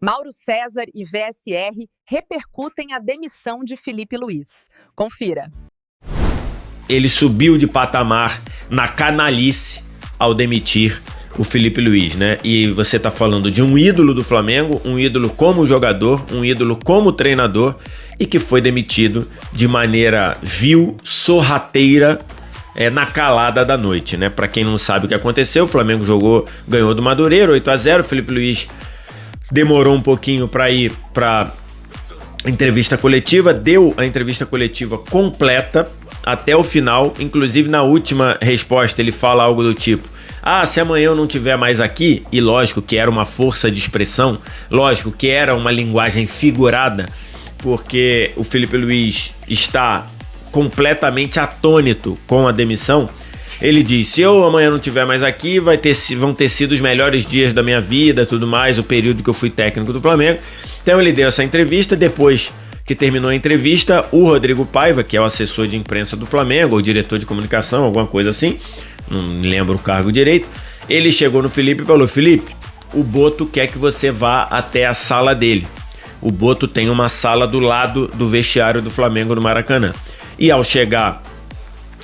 Mauro César e VSR repercutem a demissão de Filipe Luís. Confira. Ele subiu de patamar na canalice ao demitir o Filipe Luís, né? E você tá falando de um ídolo do Flamengo, um ídolo como jogador, um ídolo como treinador e que foi demitido de maneira vil, sorrateira, na calada da noite, né? Pra quem não sabe o que aconteceu, o Flamengo ganhou do Madureira, 8-0, o Filipe Luís demorou um pouquinho para ir para entrevista coletiva, deu a entrevista coletiva completa até o final, inclusive na última resposta ele fala algo do tipo: se amanhã eu não estiver mais aqui, e lógico que era uma força de expressão, lógico que era uma linguagem figurada, porque o Filipe Luís está completamente atônito com a demissão. Ele diz: se eu amanhã não estiver mais aqui, vão ter sido os melhores dias da minha vida, tudo mais, o período que eu fui técnico do Flamengo. Então ele deu essa entrevista. Depois que terminou a entrevista, o Rodrigo Paiva, que é o assessor de imprensa do Flamengo, ou diretor de comunicação, alguma coisa assim, não lembro o cargo direito, ele chegou no Filipe e falou: Filipe, o Boto quer que você vá até a sala dele. O Boto tem uma sala do lado do vestiário do Flamengo no Maracanã. E ao chegar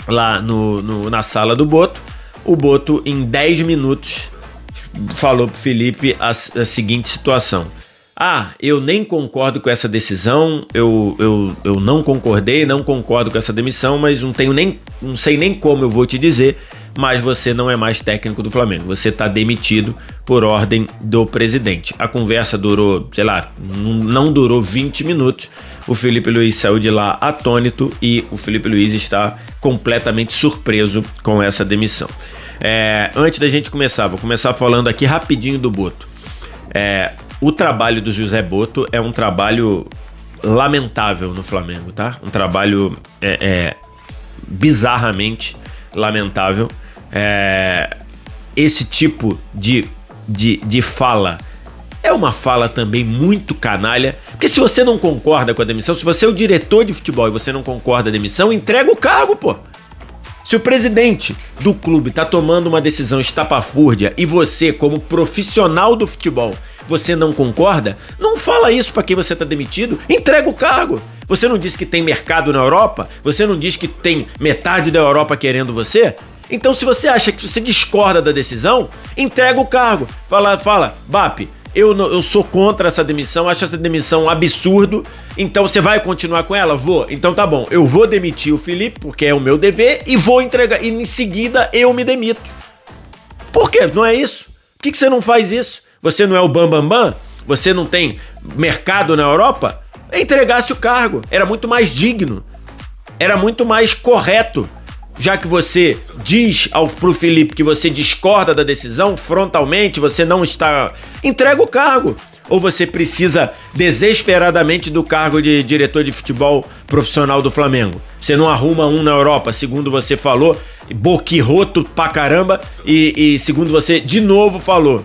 lá na sala do Boto, o Boto em 10 minutos falou pro Filipe a seguinte situação: eu nem concordo com essa decisão, eu não concordo com essa demissão, mas não sei nem como eu vou te dizer, mas você não é mais técnico do Flamengo, você tá demitido por ordem do presidente. A conversa durou, não durou 20 minutos, o Filipe Luís saiu de lá atônito e o Filipe Luís está completamente surpreso com essa demissão. Antes da gente começar, vou começar falando aqui rapidinho do Boto. O trabalho do José Boto é um trabalho lamentável no Flamengo, tá? Um trabalho bizarramente lamentável. Esse tipo de fala é uma fala também muito canalha, porque se você não concorda com a demissão, se você é o diretor de futebol e você não concorda com a demissão, entrega o cargo, pô. Se o presidente do clube tá tomando uma decisão estapafúrdia e você, como profissional do futebol, você não concorda, não fala isso pra quem você tá demitido, entrega o cargo. Você não diz que tem mercado na Europa? Você não diz que tem metade da Europa querendo você? Então, se você acha que você discorda da decisão, entrega o cargo. Fala, BAP, eu sou contra essa demissão, acho essa demissão um absurdo, então você vai continuar com ela? Vou. Então tá bom, eu vou demitir o Filipe, porque é o meu dever, e vou entregar, e em seguida eu me demito. Por quê? Não é isso? Por que você não faz isso? Você não é o bambambam? Você não tem mercado na Europa? Entregasse o cargo. Era muito mais digno. Era muito mais correto. Já que você diz pro Filipe que você discorda da decisão frontalmente, você não está... Entrega o cargo. Ou você precisa desesperadamente do cargo de diretor de futebol profissional do Flamengo. Você não arruma um na Europa, segundo você falou, boquirroto pra caramba, e segundo você de novo falou.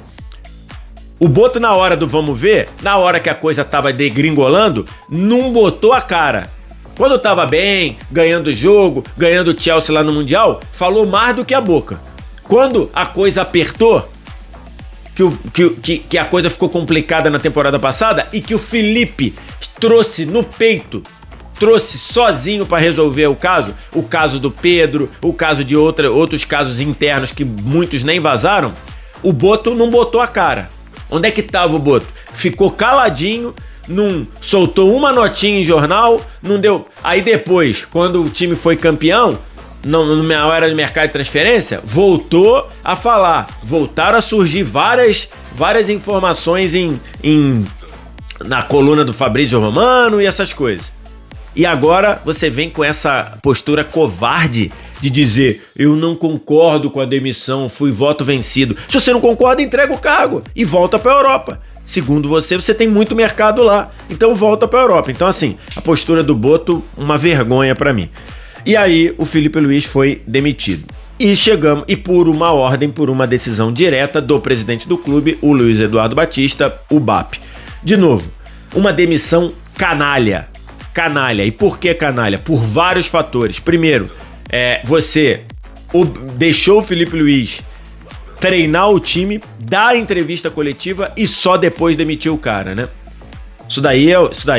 O Boto, na hora do vamos ver, na hora que a coisa tava degringolando, não botou a cara. Quando tava bem, ganhando o jogo, ganhando o Chelsea lá no Mundial, falou mais do que a boca. Quando a coisa apertou, que a coisa ficou complicada na temporada passada e que o Filipe trouxe no peito, trouxe sozinho para resolver o caso do Pedro, o caso de outros casos internos que muitos nem vazaram, o Boto não botou a cara. Onde é que tava o Boto? Ficou caladinho, não soltou uma notinha em jornal, não deu. Aí depois, quando o time foi campeão, na hora de mercado de transferência, voltou a falar. Voltaram a surgir várias informações na coluna do Fabrício Romano e essas coisas. E agora você vem com essa postura covarde de dizer: eu não concordo com a demissão, fui voto vencido. Se você não concorda, entrega o cargo e volta para a Europa. Segundo você tem muito mercado lá, então volta para a Europa. Então assim, a postura do Boto, uma vergonha para mim. E aí o Filipe Luís foi demitido. E por uma ordem, por uma decisão direta do presidente do clube, o Luiz Eduardo Batista, o BAP. De novo, uma demissão canalha. Canalha. E por que canalha? Por vários fatores. Primeiro, você deixou o Filipe Luís treinar o time, dar a entrevista coletiva e só depois demitir o cara, né? Isso daí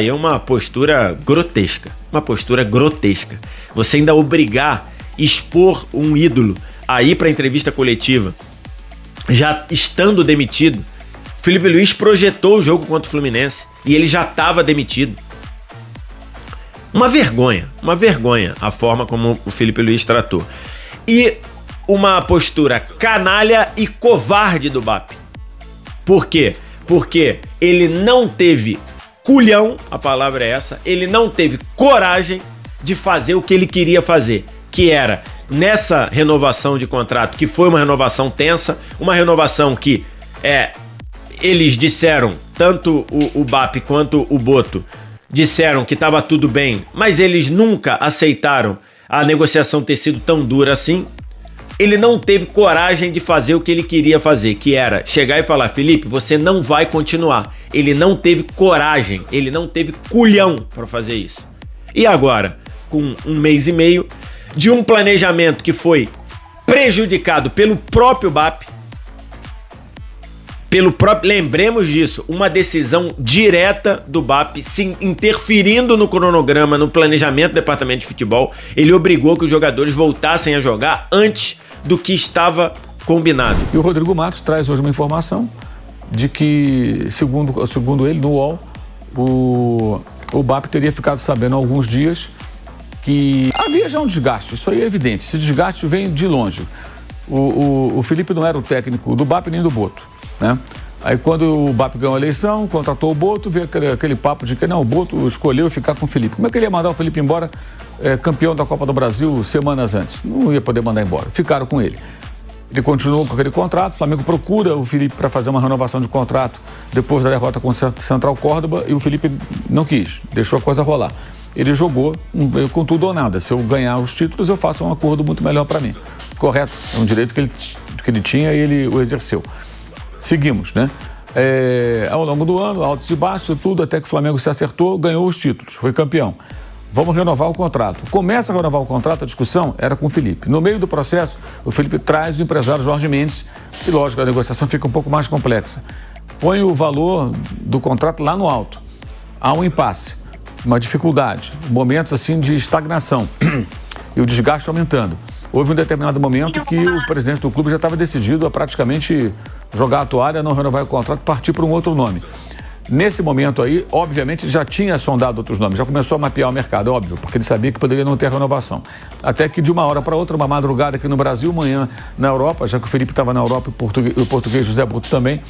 é uma postura grotesca. Uma postura grotesca. Você ainda obrigar, expor um ídolo a ir pra entrevista coletiva, já estando demitido. Felipe Luiz projetou o jogo contra o Fluminense e ele já estava demitido. Uma vergonha a forma como o Felipe Luiz tratou. E uma postura canalha e covarde do BAP. Por quê? Porque ele não teve culhão, a palavra é essa, ele não teve coragem de fazer o que ele queria fazer, que era, nessa renovação de contrato, que foi uma renovação tensa, uma renovação que eles disseram, tanto o BAP quanto o Boto, disseram que estava tudo bem, mas eles nunca aceitaram a negociação ter sido tão dura assim. Ele não teve coragem de fazer o que ele queria fazer, que era chegar e falar: Felipe, você não vai continuar. Ele não teve coragem, ele não teve culhão para fazer isso. E agora, com 1 mês e meio de um planejamento que foi prejudicado pelo próprio BAP, lembremos disso, uma decisão direta do BAP, se interferindo no cronograma, no planejamento do departamento de futebol, ele obrigou que os jogadores voltassem a jogar antes do que estava combinado. E o Rodrigo Matos traz hoje uma informação de que, segundo ele, no UOL, o BAP teria ficado sabendo há alguns dias que havia já um desgaste. Isso aí é evidente, esse desgaste vem de longe. O Felipe não era o técnico do BAP nem do Boto, né? Aí quando o BAP ganhou a eleição, contratou o Boto, veio aquele papo de que não, o Boto escolheu ficar com o Felipe. Como é que ele ia mandar o Felipe embora, campeão da Copa do Brasil semanas antes? Não ia poder mandar embora, ficaram com ele. Ele continuou com aquele contrato, o Flamengo procura o Felipe para fazer uma renovação de contrato depois da derrota contra o Central Córdoba e o Felipe não quis, deixou a coisa rolar. Ele jogou com tudo ou nada. Se eu ganhar os títulos, eu faço um acordo muito melhor para mim. Correto, é um direito que ele tinha e ele o exerceu. Seguimos, né? Ao longo do ano, altos e baixos, tudo, até que o Flamengo se acertou, ganhou os títulos, foi campeão. Vamos renovar o contrato. Começa a renovar o contrato, a discussão era com o Felipe. No meio do processo, o Felipe traz o empresário Jorge Mendes e, lógico, a negociação fica um pouco mais complexa. Põe o valor do contrato lá no alto. Há um impasse, uma dificuldade, momentos assim de estagnação e o desgaste aumentando. Houve um determinado momento que o presidente do clube já estava decidido a praticamente jogar a toalha, não renovar o contrato, partir para um outro nome. Nesse momento aí, obviamente, já tinha sondado outros nomes, já começou a mapear o mercado, óbvio, porque ele sabia que poderia não ter renovação. Até que de uma hora para outra, uma madrugada aqui no Brasil, manhã na Europa, já que o Felipe estava na Europa e o português José Boto também,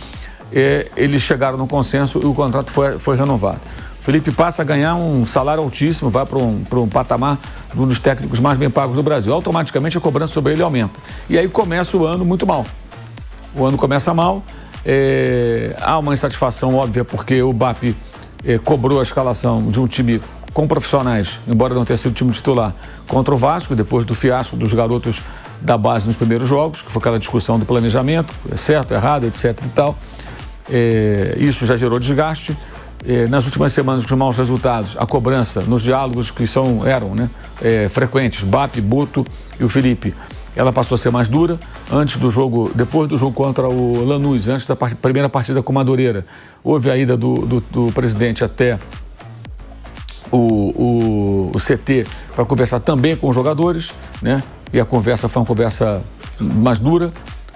eles chegaram no consenso e o contrato foi renovado. O Felipe passa a ganhar um salário altíssimo, vai para um patamar de um dos técnicos mais bem pagos do Brasil. Automaticamente a cobrança sobre ele aumenta. E aí começa o ano muito mal. O ano começa mal, há uma insatisfação óbvia porque o BAP cobrou a escalação de um time com profissionais, embora não tenha sido time titular, contra o Vasco, depois do fiasco dos garotos da base nos primeiros jogos, que foi aquela discussão do planejamento, é certo, errado, etc e tal. Isso já gerou desgaste. Nas últimas semanas, com os maus resultados, a cobrança nos diálogos que eram frequentes, BAP, Boto e o Felipe, ela passou a ser mais dura. Antes do jogo, depois do jogo contra o Lanús, antes da primeira partida com o Madureira, houve a ida do presidente até o CT para conversar também com os jogadores, né? E a conversa foi uma conversa mais dura,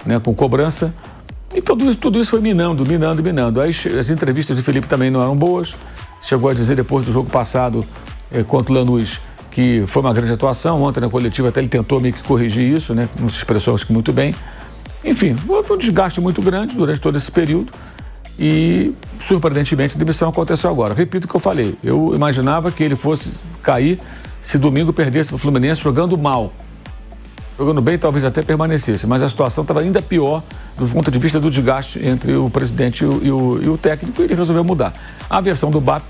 né? Com cobrança. E tudo isso foi minando. Aí as entrevistas de Felipe também não eram boas. Chegou a dizer depois do jogo passado contra o Lanús que foi uma grande atuação. Ontem na coletiva até ele tentou meio que corrigir isso, né? Não se expressou acho que muito bem. Enfim, houve um desgaste muito grande durante todo esse período e, surpreendentemente, a demissão aconteceu agora. Repito o que eu falei. Eu imaginava que ele fosse cair se domingo perdesse para o Fluminense jogando mal. Jogando bem, talvez até permanecesse, mas a situação estava ainda pior do ponto de vista do desgaste entre o presidente e o técnico, e ele resolveu mudar. A versão do BAP,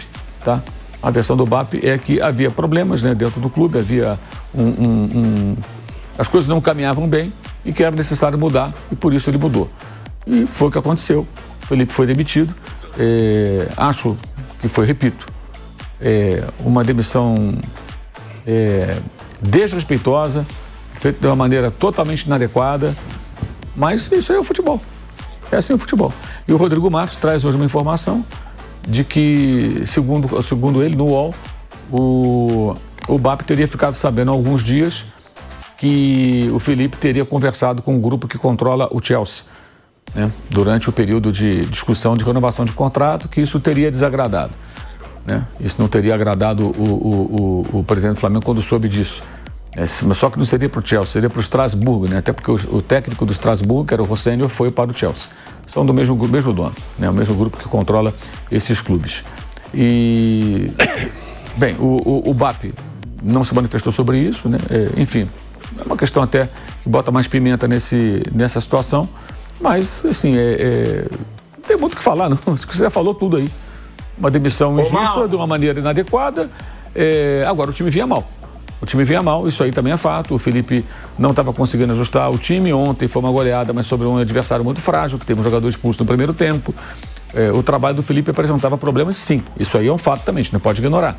tá? A versão do BAP é que havia problemas, né, dentro do clube, havia as coisas não caminhavam bem e que era necessário mudar, e por isso ele mudou. E foi o que aconteceu. O Felipe foi demitido. Acho que foi, repito, uma demissão desrespeitosa, feito de uma maneira totalmente inadequada, Mas isso aí é o futebol. É assim o futebol. E o Rodrigo Matos traz hoje uma informação de que, segundo ele, no UOL, o BAP teria ficado sabendo há alguns dias que o Felipe teria conversado com um grupo que controla o Chelsea, né, durante o período de discussão de renovação de contrato, que isso teria desagradado, né? Isso não teria agradado o presidente do Flamengo quando soube disso. Mas só que não seria para o Chelsea, seria para o Strasbourg, né? Até porque o técnico do Strasbourg, que era o Rossenior, foi para o Chelsea. São do mesmo dono, né? O mesmo grupo que controla esses clubes. E, bem, o BAP não se manifestou sobre isso, né? Enfim, é uma questão até que bota mais pimenta nessa situação, mas, assim, não tem muito o que falar, não. Você já falou tudo aí. Uma demissão injusta, de uma maneira inadequada. Agora, o time vinha mal. O time vinha mal, isso aí também é fato. O Felipe não estava conseguindo ajustar o time. Ontem foi uma goleada, mas sobre um adversário muito frágil, que teve um jogador expulso no primeiro tempo. O trabalho do Felipe apresentava problemas, sim. Isso aí é um fato também, a gente não pode ignorar.